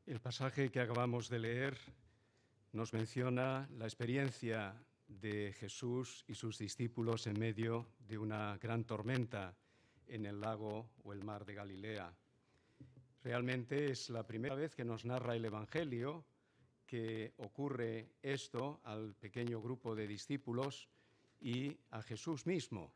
El pasaje que acabamos de leer nos menciona la experiencia de Jesús y sus discípulos en medio de una gran tormenta en el lago o el mar de Galilea. Realmente es la primera vez que nos narra el Evangelio que ocurre esto al pequeño grupo de discípulos y a Jesús mismo.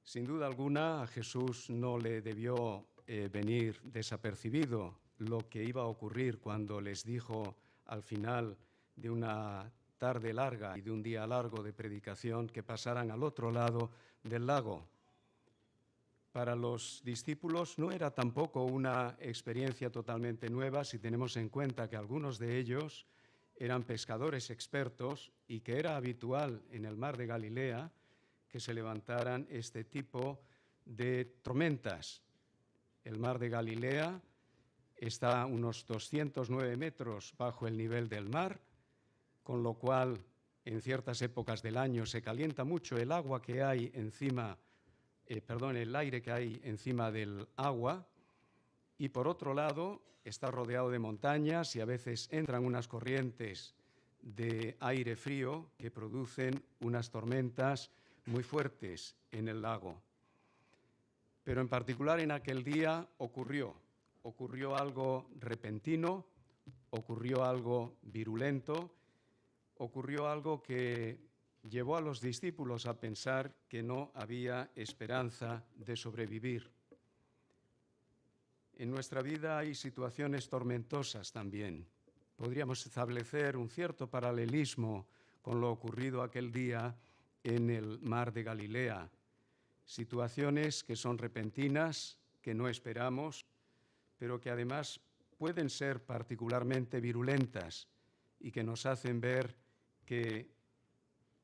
Sin duda alguna, a Jesús no le debió venir desapercibido lo que iba a ocurrir cuando les dijo al final de una tarde larga y de un día largo de predicación que pasaran al otro lado del lago. Para los discípulos no era tampoco una experiencia totalmente nueva si tenemos en cuenta que algunos de ellos eran pescadores expertos y que era habitual en el mar de Galilea que se levantaran este tipo de tormentas. El mar de Galilea está a unos 209 metros bajo el nivel del mar, con lo cual en ciertas épocas del año se calienta mucho el agua que hay encima, el aire que hay encima del agua, y por otro lado está rodeado de montañas y a veces entran unas corrientes de aire frío que producen unas tormentas muy fuertes en el lago. Pero en particular en aquel día ocurrió algo repentino, ocurrió algo virulento, ocurrió algo que llevó a los discípulos a pensar que no había esperanza de sobrevivir. En nuestra vida hay situaciones tormentosas también. Podríamos establecer un cierto paralelismo con lo ocurrido aquel día en el mar de Galilea. Situaciones que son repentinas, que no esperamos, pero que además pueden ser particularmente virulentas y que nos hacen ver que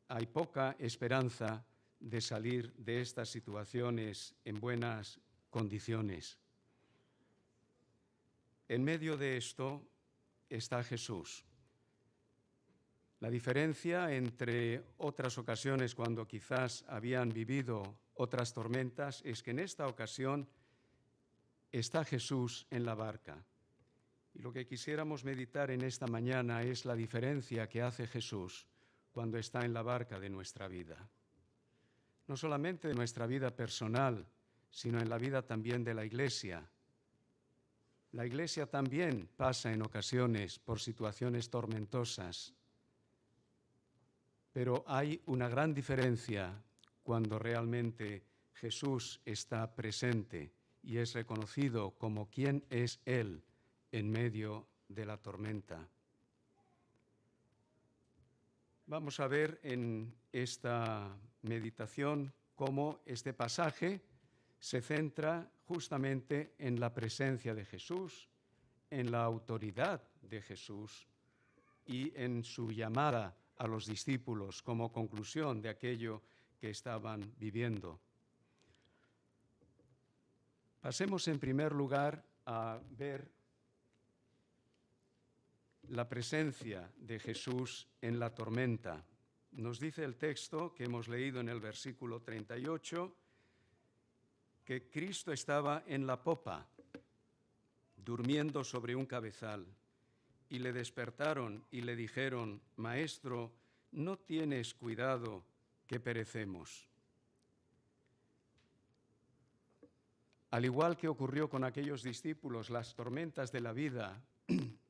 hay poca esperanza de salir de estas situaciones en buenas condiciones. En medio de esto está Jesús. La diferencia entre otras ocasiones cuando quizás habían vivido otras tormentas es que en esta ocasión está Jesús en la barca. Y lo que quisiéramos meditar en esta mañana es la diferencia que hace Jesús cuando está en la barca de nuestra vida. No solamente de nuestra vida personal, sino en la vida también de la Iglesia. La Iglesia también pasa en ocasiones por situaciones tormentosas, pero hay una gran diferencia cuando realmente Jesús está presente y es reconocido como quien es Él en medio de la tormenta. Vamos a ver en esta meditación cómo este pasaje se centra justamente en la presencia de Jesús, en la autoridad de Jesús y en su llamada a los discípulos como conclusión de aquello que estaban viviendo. Pasemos en primer lugar a ver la presencia de Jesús en la tormenta. Nos dice el texto que hemos leído en el versículo 38 que Cristo estaba en la popa, durmiendo sobre un cabezal, y le despertaron y le dijeron: «Maestro, ¿no tienes cuidado que perecemos?». Al igual que ocurrió con aquellos discípulos, las tormentas de la vida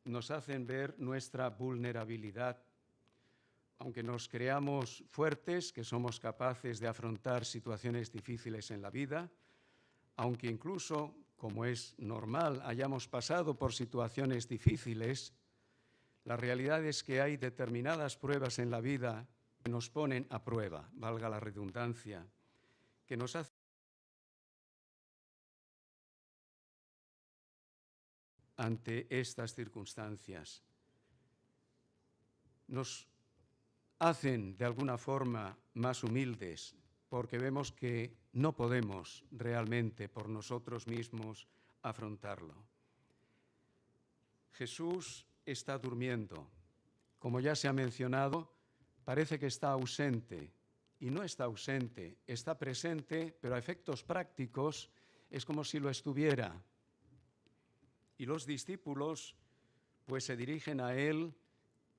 nos hacen ver nuestra vulnerabilidad. Aunque nos creamos fuertes, que somos capaces de afrontar situaciones difíciles en la vida, aunque incluso, como es normal, hayamos pasado por situaciones difíciles, la realidad es que hay determinadas pruebas en la vida que nos ponen a prueba, valga la redundancia, que nos hacen ante estas circunstancias. Nos hacen de alguna forma más humildes porque vemos que no podemos realmente por nosotros mismos afrontarlo. Jesús está durmiendo. Como ya se ha mencionado, parece que está ausente, y no está ausente, está presente, pero a efectos prácticos es como si lo estuviera. Y los discípulos pues se dirigen a él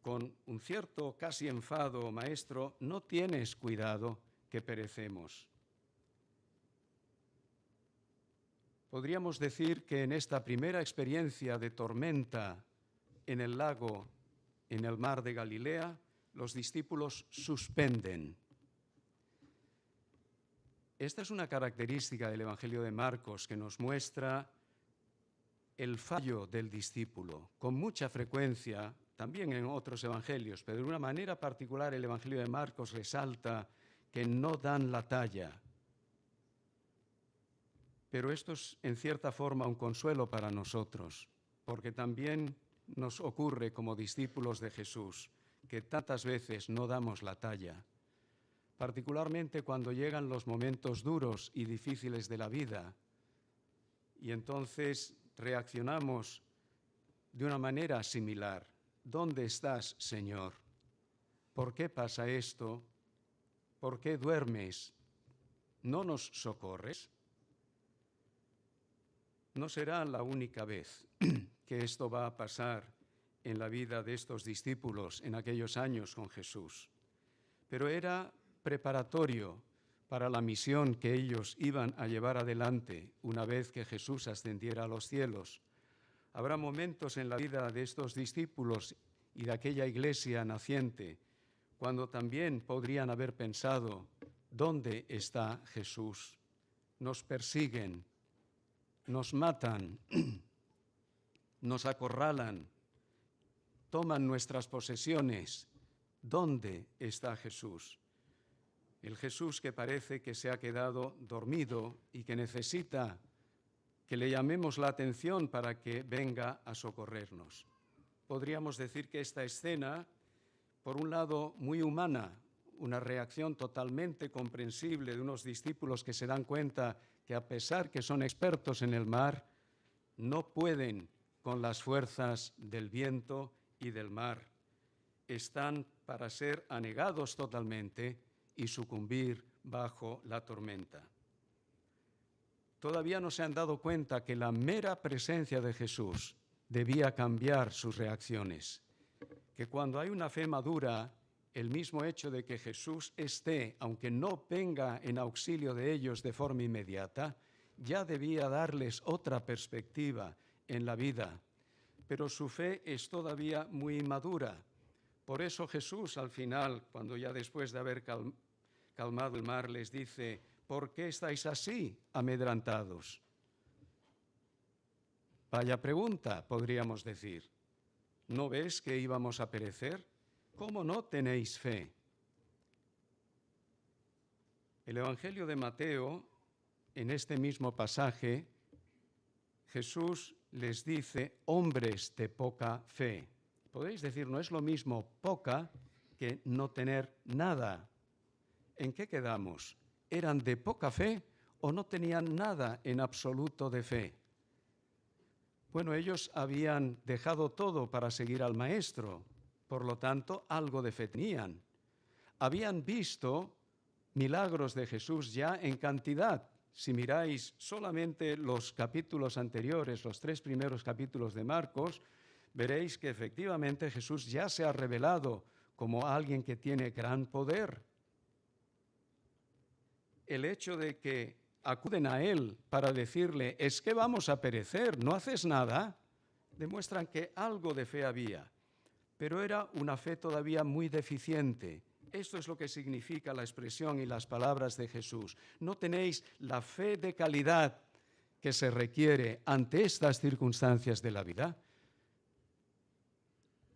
con un cierto casi enfado: Maestro, ¿no tienes cuidado que perecemos? Podríamos decir que en esta primera experiencia de tormenta en el lago, en el mar de Galilea, los discípulos suspenden. Esta es una característica del Evangelio de Marcos que nos muestra el fallo del discípulo. Con mucha frecuencia, también en otros evangelios, pero de una manera particular el Evangelio de Marcos resalta que no dan la talla. Pero esto es en cierta forma un consuelo para nosotros, porque también nos ocurre como discípulos de Jesús que tantas veces no damos la talla, particularmente cuando llegan los momentos duros y difíciles de la vida, y entonces reaccionamos de una manera similar. ¿Dónde estás, Señor? ¿Por qué pasa esto? ¿Por qué duermes? ¿No nos socorres? No será la única vez que esto va a pasar en la vida de estos discípulos en aquellos años con Jesús, pero era preparatorio para la misión que ellos iban a llevar adelante una vez que Jesús ascendiera a los cielos. Habrá momentos en la vida de estos discípulos y de aquella iglesia naciente cuando también podrían haber pensado: ¿dónde está Jesús? Nos persiguen, nos matan, nos acorralan, toman nuestras posesiones. ¿Dónde está Jesús? El Jesús que parece que se ha quedado dormido y que necesita que le llamemos la atención para que venga a socorrernos. Podríamos decir que esta escena, por un lado, muy humana, una reacción totalmente comprensible de unos discípulos que se dan cuenta que a pesar que son expertos en el mar, no pueden con las fuerzas del viento y del mar. Están para ser anegados totalmente y sucumbir bajo la tormenta. Todavía no se han dado cuenta que la mera presencia de Jesús debía cambiar sus reacciones, que cuando hay una fe madura, el mismo hecho de que Jesús esté, aunque no venga en auxilio de ellos de forma inmediata, ya debía darles otra perspectiva en la vida. Pero su fe es todavía muy inmadura. Por eso Jesús al final, cuando ya después de haber calmado el mar, les dice: ¿por qué estáis así amedrentados? Vaya pregunta, podríamos decir. ¿No ves que íbamos a perecer? ¿Cómo no tenéis fe? El Evangelio de Mateo, en este mismo pasaje, Jesús les dice: hombres de poca fe. Podéis decir, no es lo mismo poca que no tener nada. ¿En qué quedamos? ¿Eran de poca fe o no tenían nada en absoluto de fe? Bueno, ellos habían dejado todo para seguir al Maestro, por lo tanto, algo de fe tenían. Habían visto milagros de Jesús ya en cantidad. Si miráis solamente los capítulos anteriores, los 3 primeros capítulos de Marcos, veréis que efectivamente Jesús ya se ha revelado como alguien que tiene gran poder. El hecho de que acuden a él para decirle: es que vamos a perecer, no haces nada, demuestran que algo de fe había, pero era una fe todavía muy deficiente. Esto es lo que significa la expresión y las palabras de Jesús. No tenéis la fe de calidad que se requiere ante estas circunstancias de la vida.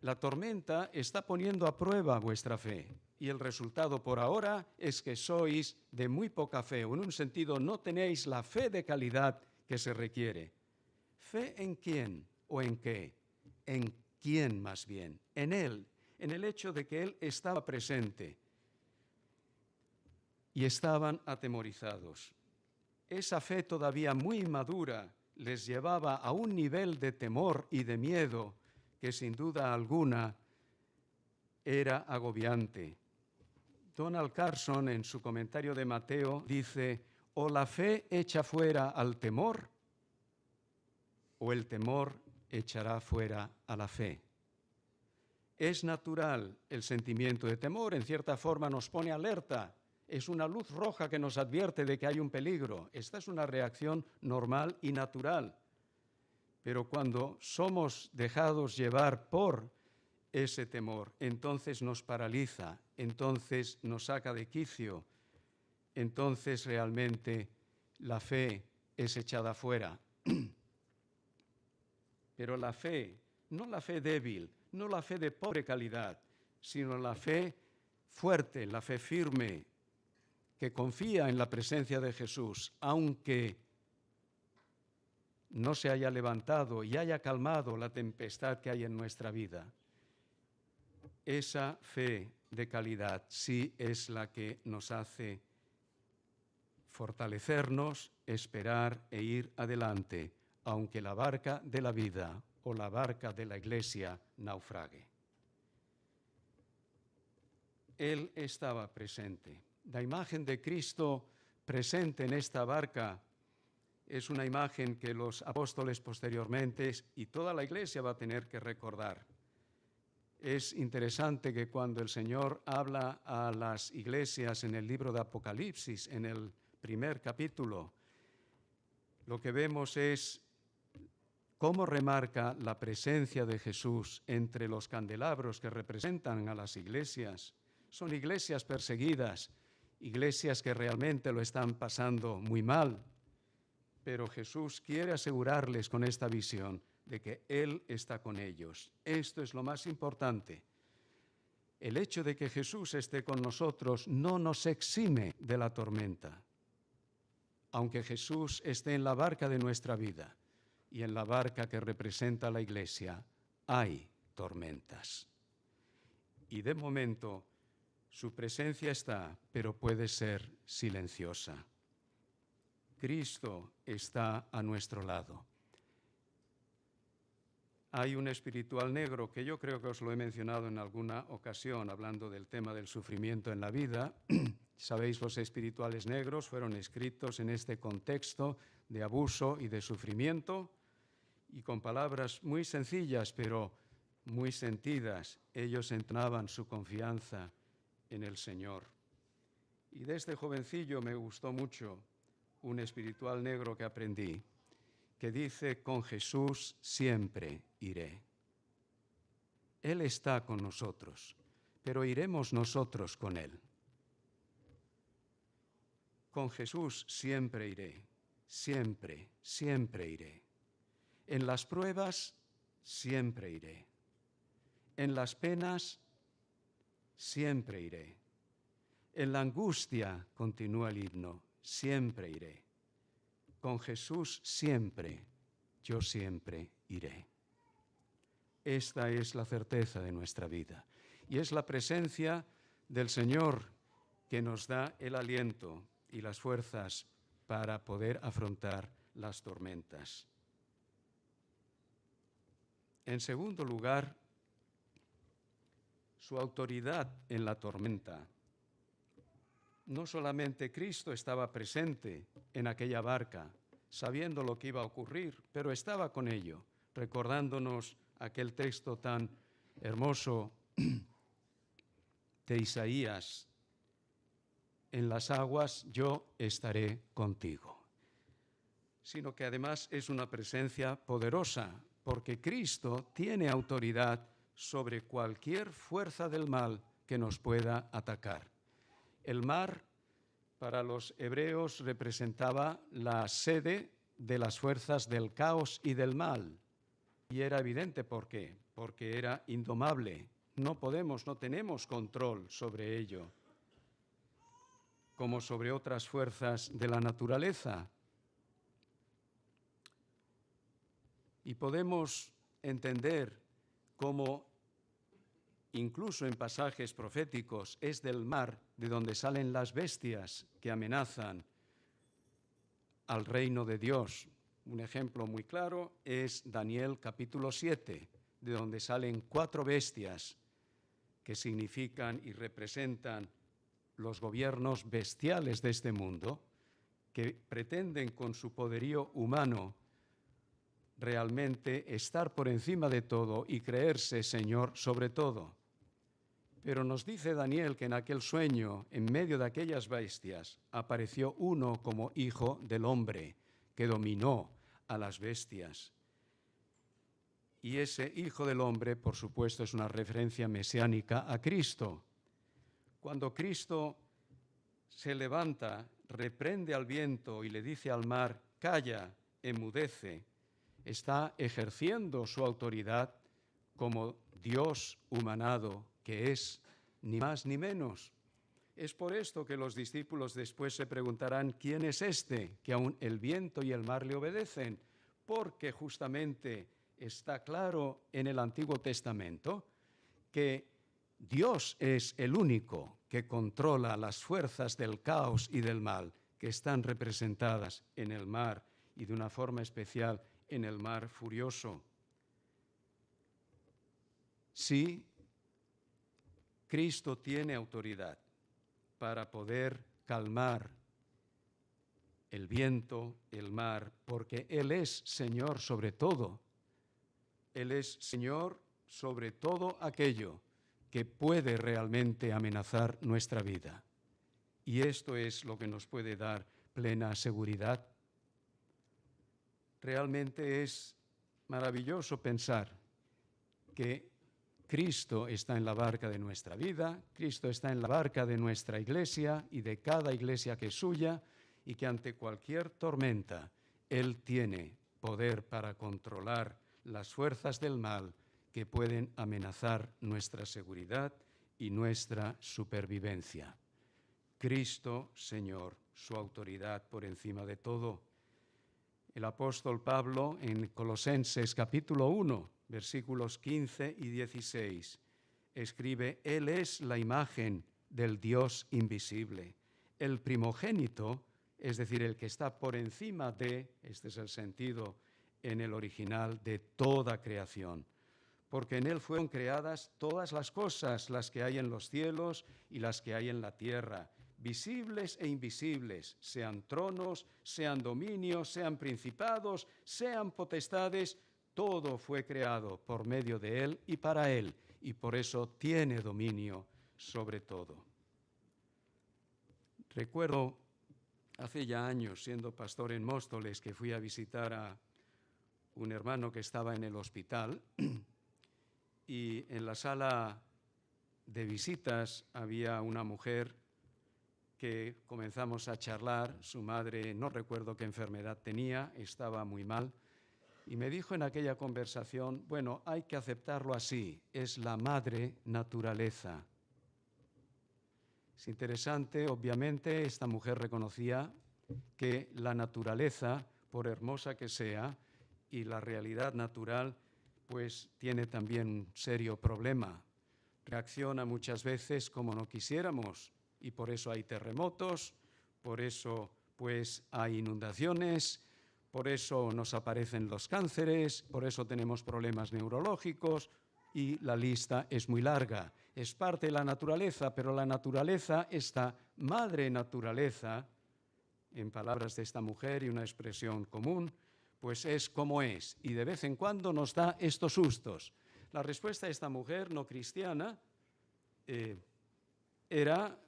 La tormenta está poniendo a prueba vuestra fe y el resultado por ahora es que sois de muy poca fe, o en un sentido no tenéis la fe de calidad que se requiere. ¿Fe en quién o en qué? En quién más bien, en Él, en el hecho de que Él estaba presente y estaban atemorizados. Esa fe todavía muy inmadura les llevaba a un nivel de temor y de miedo que sin duda alguna era agobiante. Donald Carson, en su comentario de Mateo, dice: o la fe echa fuera al temor, o el temor echará fuera a la fe. Es natural el sentimiento de temor, en cierta forma nos pone alerta. Es una luz roja que nos advierte de que hay un peligro. Esta es una reacción normal y natural. Pero cuando somos dejados llevar por ese temor, entonces nos paraliza, entonces nos saca de quicio, entonces realmente la fe es echada fuera. Pero la fe, no la fe débil, no la fe de pobre calidad, sino la fe fuerte, la fe firme, que confía en la presencia de Jesús, aunque no se haya levantado y haya calmado la tempestad que hay en nuestra vida. Esa fe de calidad sí es la que nos hace fortalecernos, esperar e ir adelante, aunque la barca de la vida o la barca de la Iglesia naufrague. Él estaba presente. La imagen de Cristo presente en esta barca es una imagen que los apóstoles posteriormente y toda la Iglesia va a tener que recordar. Es interesante que cuando el Señor habla a las iglesias en el libro de Apocalipsis, en el primer capítulo, lo que vemos es cómo remarca la presencia de Jesús entre los candelabros que representan a las iglesias. Son iglesias perseguidas, iglesias que realmente lo están pasando muy mal, pero Jesús quiere asegurarles con esta visión de que Él está con ellos. Esto es lo más importante. El hecho de que Jesús esté con nosotros no nos exime de la tormenta. Aunque Jesús esté en la barca de nuestra vida y en la barca que representa la Iglesia, hay tormentas. Y de momento su presencia está, pero puede ser silenciosa. Cristo está a nuestro lado. Hay un espiritual negro que yo creo que os lo he mencionado en alguna ocasión, hablando del tema del sufrimiento en la vida. Sabéis, los espirituales negros fueron escritos en este contexto de abuso y de sufrimiento, y con palabras muy sencillas, pero muy sentidas, ellos entonaban su confianza en el Señor. Y desde jovencillo me gustó mucho un espiritual negro que aprendí, que dice: con Jesús siempre iré. Él está con nosotros, pero iremos nosotros con Él. Con Jesús siempre iré, siempre, siempre iré. En las pruebas siempre iré. En las penas siempre iré. En la angustia, continúa el himno, siempre iré. Con Jesús siempre, yo siempre iré. Esta es la certeza de nuestra vida y es la presencia del Señor que nos da el aliento y las fuerzas para poder afrontar las tormentas. En segundo lugar, su autoridad en la tormenta. No solamente Cristo estaba presente en aquella barca, sabiendo lo que iba a ocurrir, pero estaba con ello, recordándonos aquel texto tan hermoso de Isaías: en las aguas yo estaré contigo. Sino que además es una presencia poderosa, porque Cristo tiene autoridad sobre cualquier fuerza del mal que nos pueda atacar. El mar, para los hebreos, representaba la sede de las fuerzas del caos y del mal. Y era evidente por qué, porque era indomable. No tenemos control sobre ello, como sobre otras fuerzas de la naturaleza. Y podemos entender cómo incluso en pasajes proféticos es del mar de donde salen las bestias que amenazan al reino de Dios. Un ejemplo muy claro es Daniel capítulo 7, de donde salen 4 bestias que significan y representan los gobiernos bestiales de este mundo, que pretenden con su poderío humano realmente estar por encima de todo y creerse Señor sobre todo. Pero nos dice Daniel que en aquel sueño, en medio de aquellas bestias, apareció uno como hijo del hombre, que dominó a las bestias. Y ese hijo del hombre, por supuesto, es una referencia mesiánica a Cristo. Cuando Cristo se levanta, reprende al viento y le dice al mar, calla, enmudece, está ejerciendo su autoridad como Dios humanado, que es ni más ni menos. Es por esto que los discípulos después se preguntarán, ¿quién es este que aun el viento y el mar le obedecen? Porque justamente está claro en el Antiguo Testamento que Dios es el único que controla las fuerzas del caos y del mal que están representadas en el mar y de una forma especial en el mar furioso. Sí, Cristo tiene autoridad para poder calmar el viento, el mar, porque Él es Señor sobre todo. Él es Señor sobre todo aquello que puede realmente amenazar nuestra vida. Y esto es lo que nos puede dar plena seguridad. Realmente es maravilloso pensar que Cristo está en la barca de nuestra vida, Cristo está en la barca de nuestra iglesia y de cada iglesia que es suya, y que ante cualquier tormenta Él tiene poder para controlar las fuerzas del mal que pueden amenazar nuestra seguridad y nuestra supervivencia. Cristo, Señor, su autoridad por encima de todo. El apóstol Pablo en Colosenses capítulo 1, versículos 15 y 16, escribe, Él es la imagen del Dios invisible, el primogénito, es decir, el que está por encima de, este es el sentido en el original, de toda creación, porque en Él fueron creadas todas las cosas, las que hay en los cielos y las que hay en la tierra, visibles e invisibles, sean tronos, sean dominios, sean principados, sean potestades, todo fue creado por medio de Él y para Él, y por eso tiene dominio sobre todo. Recuerdo hace ya años, siendo pastor en Móstoles, que fui a visitar a un hermano que estaba en el hospital y en la sala de visitas había una mujer que comenzamos a charlar. Su madre, no recuerdo qué enfermedad tenía, estaba muy mal, y me dijo en aquella conversación, bueno, hay que aceptarlo así, es la madre naturaleza. Es interesante, obviamente, esta mujer reconocía que la naturaleza, por hermosa que sea, y la realidad natural, pues tiene también un serio problema. Reacciona muchas veces como no quisiéramos, y por eso hay terremotos, por eso pues hay inundaciones, por eso nos aparecen los cánceres, por eso tenemos problemas neurológicos, y la lista es muy larga. Es parte de la naturaleza, pero la naturaleza, esta madre naturaleza, en palabras de esta mujer y una expresión común, pues es como es, y de vez en cuando nos da estos sustos. La respuesta de esta mujer no cristiana era,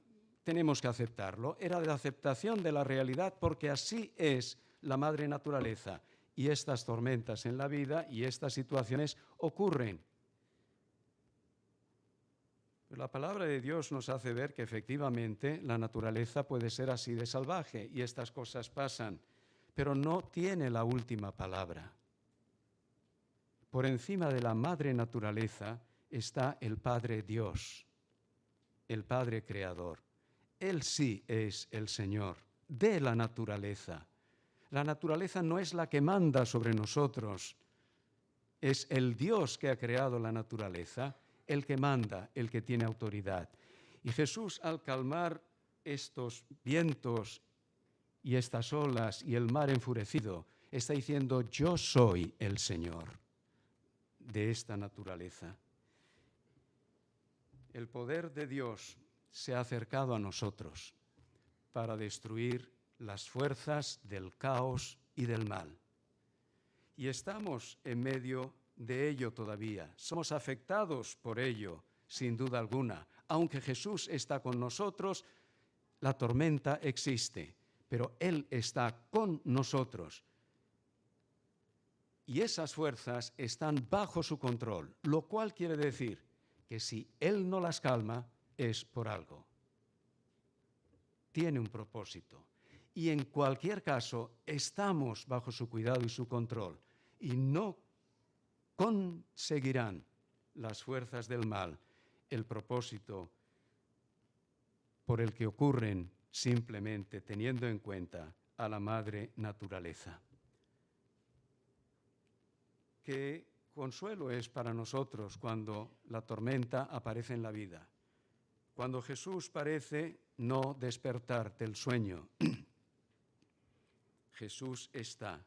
tenemos que aceptarlo, era de la aceptación de la realidad, porque así es la madre naturaleza, y estas tormentas en la vida y estas situaciones ocurren. La palabra de Dios nos hace ver que efectivamente la naturaleza puede ser así de salvaje y estas cosas pasan, pero no tiene la última palabra. Por encima de la madre naturaleza está el Padre Dios, el Padre Creador. Él sí es el Señor de la naturaleza. La naturaleza no es la que manda sobre nosotros, es el Dios que ha creado la naturaleza, el que manda, el que tiene autoridad. Y Jesús, al calmar estos vientos y estas olas y el mar enfurecido, está diciendo, yo soy el Señor de esta naturaleza. El poder de Dios se ha acercado a nosotros para destruir las fuerzas del caos y del mal. y estamos en medio de ello todavía. Somos afectados por ello, sin duda alguna. Aunque Jesús está con nosotros, la tormenta existe, pero Él está con nosotros. Y esas fuerzas están bajo su control, lo cual quiere decir que si Él no las calma, es por algo. Tiene un propósito. Y en cualquier caso, estamos bajo su cuidado y su control. Y no conseguirán las fuerzas del mal el propósito por el que ocurren simplemente teniendo en cuenta a la madre naturaleza. Qué consuelo es para nosotros cuando la tormenta aparece en la vida, cuando Jesús parece no despertar del sueño. Jesús está,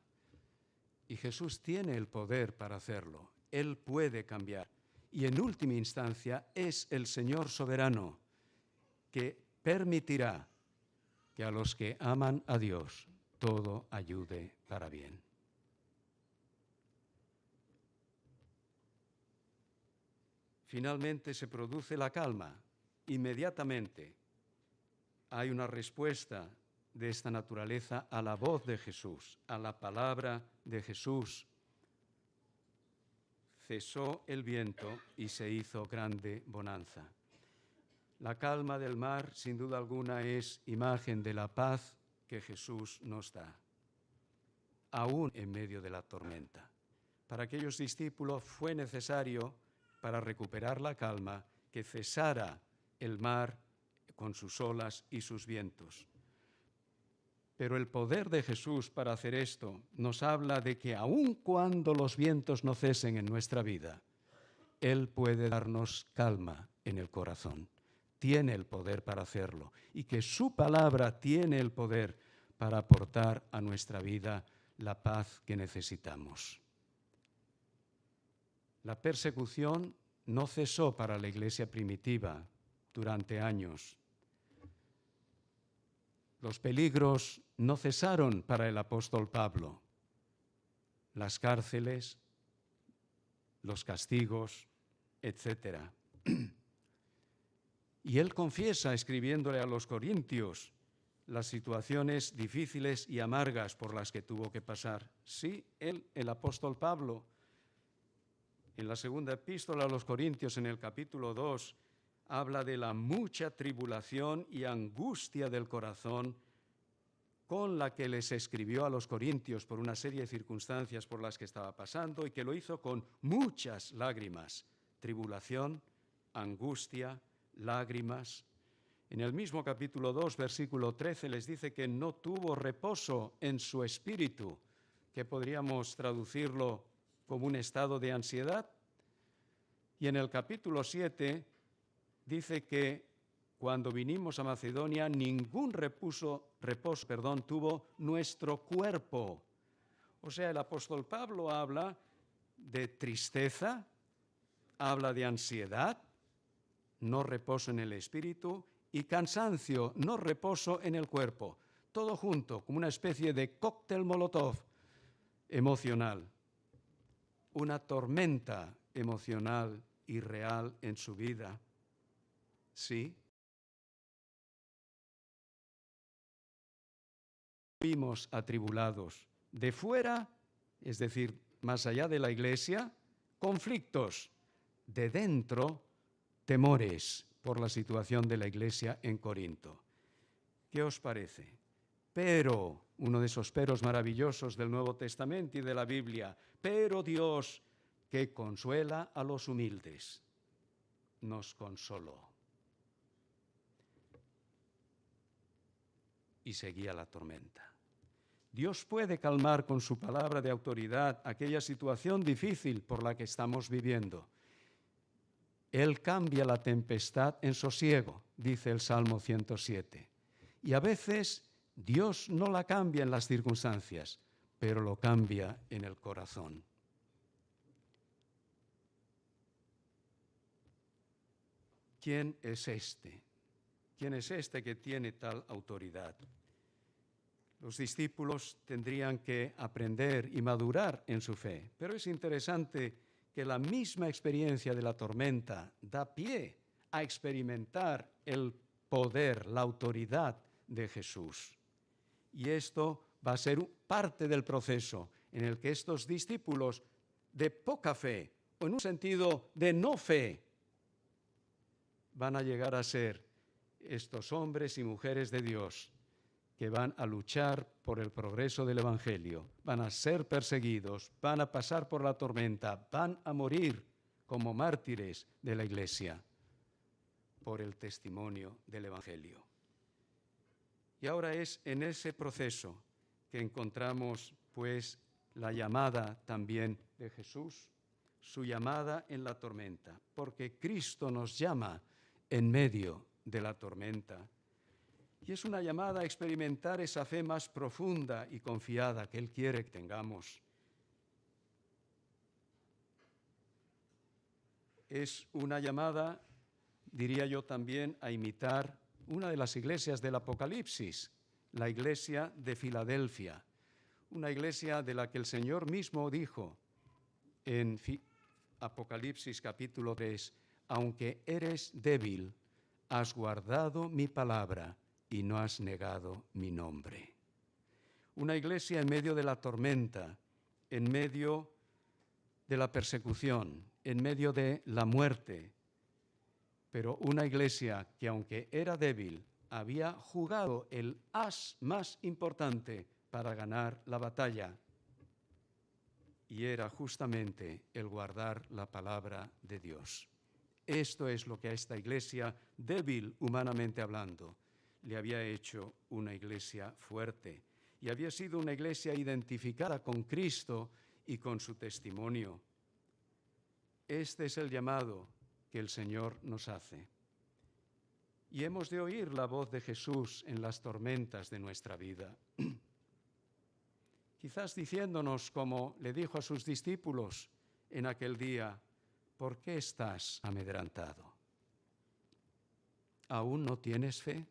y Jesús tiene el poder para hacerlo. Él puede cambiar, y en última instancia es el Señor soberano que permitirá que a los que aman a Dios todo ayude para bien. Finalmente se produce la calma. Inmediatamente hay una respuesta de esta naturaleza a la voz de Jesús, a la palabra de Jesús. Cesó el viento y se hizo grande bonanza. La calma del mar, sin duda alguna, es imagen de la paz que Jesús nos da, aún en medio de la tormenta. Para aquellos discípulos fue necesario, para recuperar la calma, que cesara el mar con sus olas y sus vientos. Pero el poder de Jesús para hacer esto nos habla de que aun cuando los vientos no cesen en nuestra vida, Él puede darnos calma en el corazón. Tiene el poder para hacerlo y que su palabra tiene el poder para aportar a nuestra vida la paz que necesitamos. La persecución no cesó para la iglesia primitiva durante años. Los peligros no cesaron para el apóstol Pablo. Las cárceles, los castigos, etc. Y él confiesa, escribiéndole a los corintios, las situaciones difíciles y amargas por las que tuvo que pasar. Sí, él, el apóstol Pablo, en la segunda epístola a los Corintios, en el capítulo 2, habla de la mucha tribulación y angustia del corazón con la que les escribió a los corintios por una serie de circunstancias por las que estaba pasando y que lo hizo con muchas lágrimas. Tribulación, angustia, lágrimas. En el mismo capítulo 2, versículo 13, les dice que no tuvo reposo en su espíritu, que podríamos traducirlo como un estado de ansiedad. Y en el capítulo 7 dice que cuando vinimos a Macedonia ningún reposo tuvo nuestro cuerpo. O sea, el apóstol Pablo habla de tristeza, habla de ansiedad, no reposo en el espíritu, y cansancio, no reposo en el cuerpo. Todo junto, como una especie de cóctel molotov emocional. Una tormenta emocional y real en su vida. Sí. Vimos atribulados de fuera, es decir, más allá de la iglesia, conflictos. De dentro, temores por la situación de la iglesia en Corinto. ¿Qué os parece? Pero, uno de esos peros maravillosos del Nuevo Testamento y de la Biblia, pero Dios, que consuela a los humildes, nos consoló. Y seguía la tormenta. Dios puede calmar con su palabra de autoridad aquella situación difícil por la que estamos viviendo. Él cambia la tempestad en sosiego, dice el Salmo 107. Y a veces Dios no la cambia en las circunstancias, pero lo cambia en el corazón. ¿Quién es este? ¿Quién es este que tiene tal autoridad? Los discípulos tendrían que aprender y madurar en su fe, pero es interesante que la misma experiencia de la tormenta da pie a experimentar el poder, la autoridad de Jesús. Y esto va a ser parte del proceso en el que estos discípulos de poca fe, o en un sentido de no fe, van a llegar a ser estos hombres y mujeres de Dios que van a luchar por el progreso del Evangelio, van a ser perseguidos, van a pasar por la tormenta, van a morir como mártires de la Iglesia por el testimonio del Evangelio. Y ahora es en ese proceso que encontramos, pues, la llamada también de Jesús, su llamada en la tormenta, porque Cristo nos llama en medio de la tormenta. Y es una llamada a experimentar esa fe más profunda y confiada que Él quiere que tengamos. Es una llamada, diría yo también, a imitar una de las iglesias del Apocalipsis, la iglesia de Filadelfia, una iglesia de la que el Señor mismo dijo en Apocalipsis capítulo 3, aunque eres débil, has guardado mi palabra y no has negado mi nombre. Una iglesia en medio de la tormenta, en medio de la persecución, en medio de la muerte, pero una iglesia que, aunque era débil, había jugado el as más importante para ganar la batalla, y era justamente el guardar la palabra de Dios. Esto es lo que a esta iglesia, débil humanamente hablando, le había hecho una iglesia fuerte, y había sido una iglesia identificada con Cristo y con su testimonio. Este es el llamado que el Señor nos hace. Y hemos de oír la voz de Jesús en las tormentas de nuestra vida. Quizás diciéndonos, como le dijo a sus discípulos en aquel día, ¿por qué estás amedrantado? ¿Aún no tienes fe?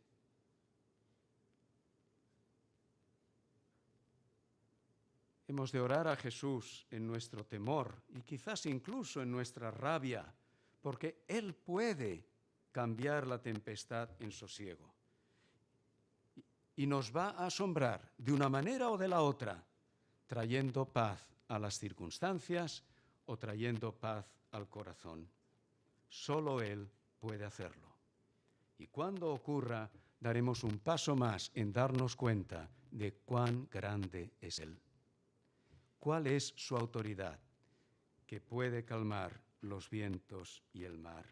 Hemos de orar a Jesús en nuestro temor y quizás incluso en nuestra rabia, porque Él puede cambiar la tempestad en sosiego. Y nos va a asombrar de una manera o de la otra, trayendo paz a las circunstancias o trayendo paz al corazón. Solo Él puede hacerlo. Y cuando ocurra, daremos un paso más en darnos cuenta de cuán grande es Él. ¿Cuál es su autoridad que puede calmar los vientos y el mar?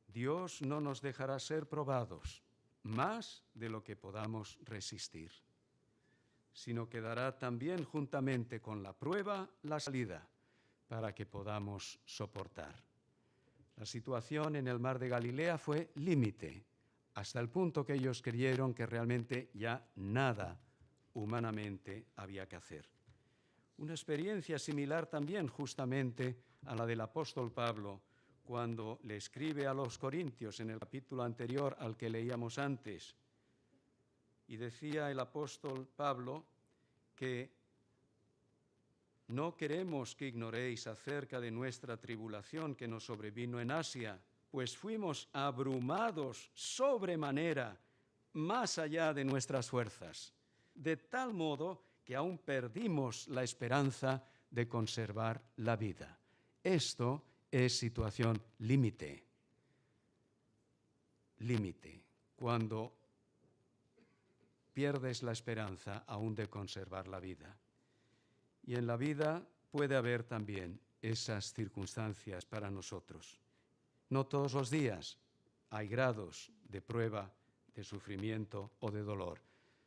Dios no nos dejará ser probados más de lo que podamos resistir, sino que dará también juntamente con la prueba la salida para que podamos soportar. La situación en el mar de Galilea fue límite, hasta el punto que ellos creyeron que realmente ya nada humanamente había que hacer. Una experiencia similar también justamente a la del apóstol Pablo, cuando le escribe a los Corintios en el capítulo anterior al que leíamos antes. Y decía el apóstol Pablo que no queremos que ignoréis acerca de nuestra tribulación que nos sobrevino en Asia, pues fuimos abrumados sobremanera, más allá de nuestras fuerzas, de tal modo que aún perdimos la esperanza de conservar la vida. Esto es situación límite. Límite. Cuando pierdes la esperanza aún de conservar la vida. Y en la vida puede haber también esas circunstancias para nosotros. No todos los días hay grados de prueba, de sufrimiento o de dolor,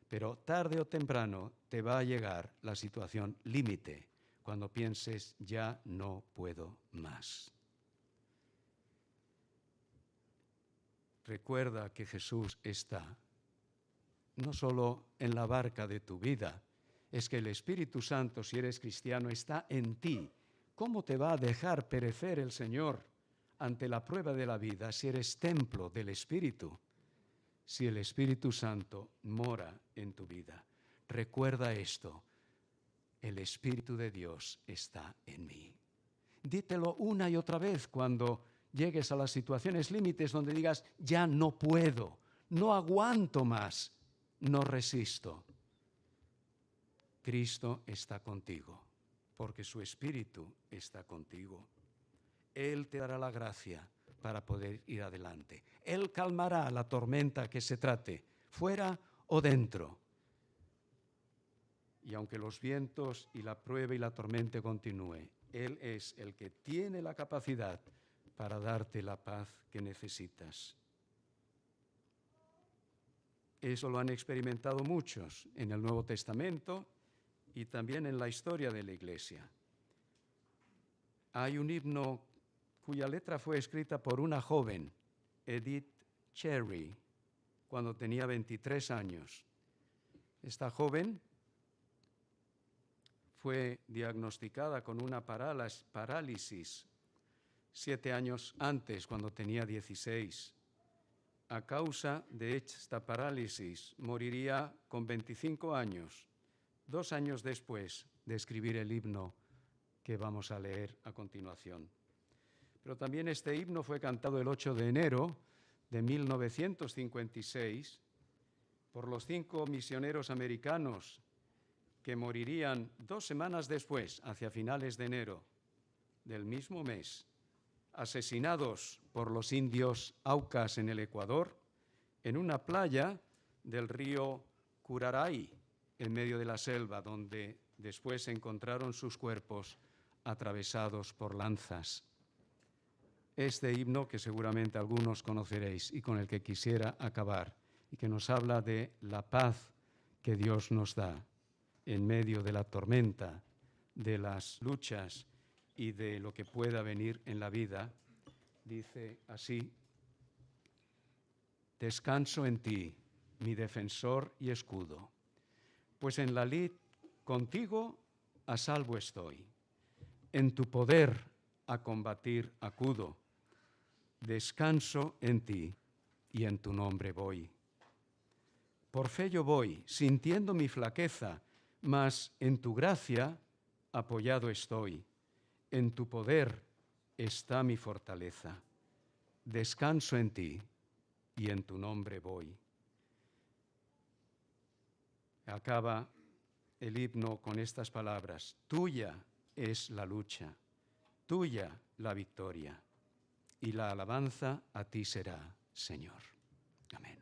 pero tarde o temprano te va a llegar la situación límite, cuando pienses ya no puedo más. Recuerda que Jesús está no solo en la barca de tu vida, es que el Espíritu Santo, si eres cristiano, está en ti. ¿Cómo te va a dejar perecer el Señor ante la prueba de la vida si eres templo del Espíritu? si el Espíritu Santo mora en tu vida. Recuerda esto: el Espíritu de Dios está en mí. Dítelo una y otra vez cuando llegues a las situaciones límites donde digas, ya no puedo, no aguanto más, no resisto. Cristo está contigo, porque su Espíritu está contigo. Él te dará la gracia para poder ir adelante. Él calmará la tormenta que se trate, fuera o dentro. Y aunque los vientos y la prueba y la tormenta continúe, Él es el que tiene la capacidad para darte la paz que necesitas. Eso lo han experimentado muchos en el Nuevo Testamento y también en la historia de la Iglesia. Hay un himno cuya letra fue escrita por una joven, Edith Cherry, cuando tenía 23 años. Esta joven fue diagnosticada con una parálisis 7 años antes, cuando tenía 16. A causa de esta parálisis, moriría con 25 años, 2 años después de escribir el himno que vamos a leer a continuación. Pero también este himno fue cantado el 8 de enero de 1956 por los 5 misioneros americanos que morirían 2 semanas después, hacia finales de enero del mismo mes, asesinados por los indios Aucas en el Ecuador, en una playa del río Curaray, en medio de la selva, donde después se encontraron sus cuerpos atravesados por lanzas. Este himno, que seguramente algunos conoceréis y con el que quisiera acabar, y que nos habla de la paz que Dios nos da en medio de la tormenta, de las luchas y de lo que pueda venir en la vida, dice así: descanso en ti, mi defensor y escudo, pues en la lid contigo a salvo estoy. En tu poder a combatir acudo. Descanso en ti y en tu nombre voy. Por fe yo voy, sintiendo mi flaqueza, mas en tu gracia apoyado estoy. En tu poder está mi fortaleza. Descanso en ti y en tu nombre voy. Acaba el himno con estas palabras: tuya es la lucha, tuya la victoria, y la alabanza a ti será, Señor. Amén.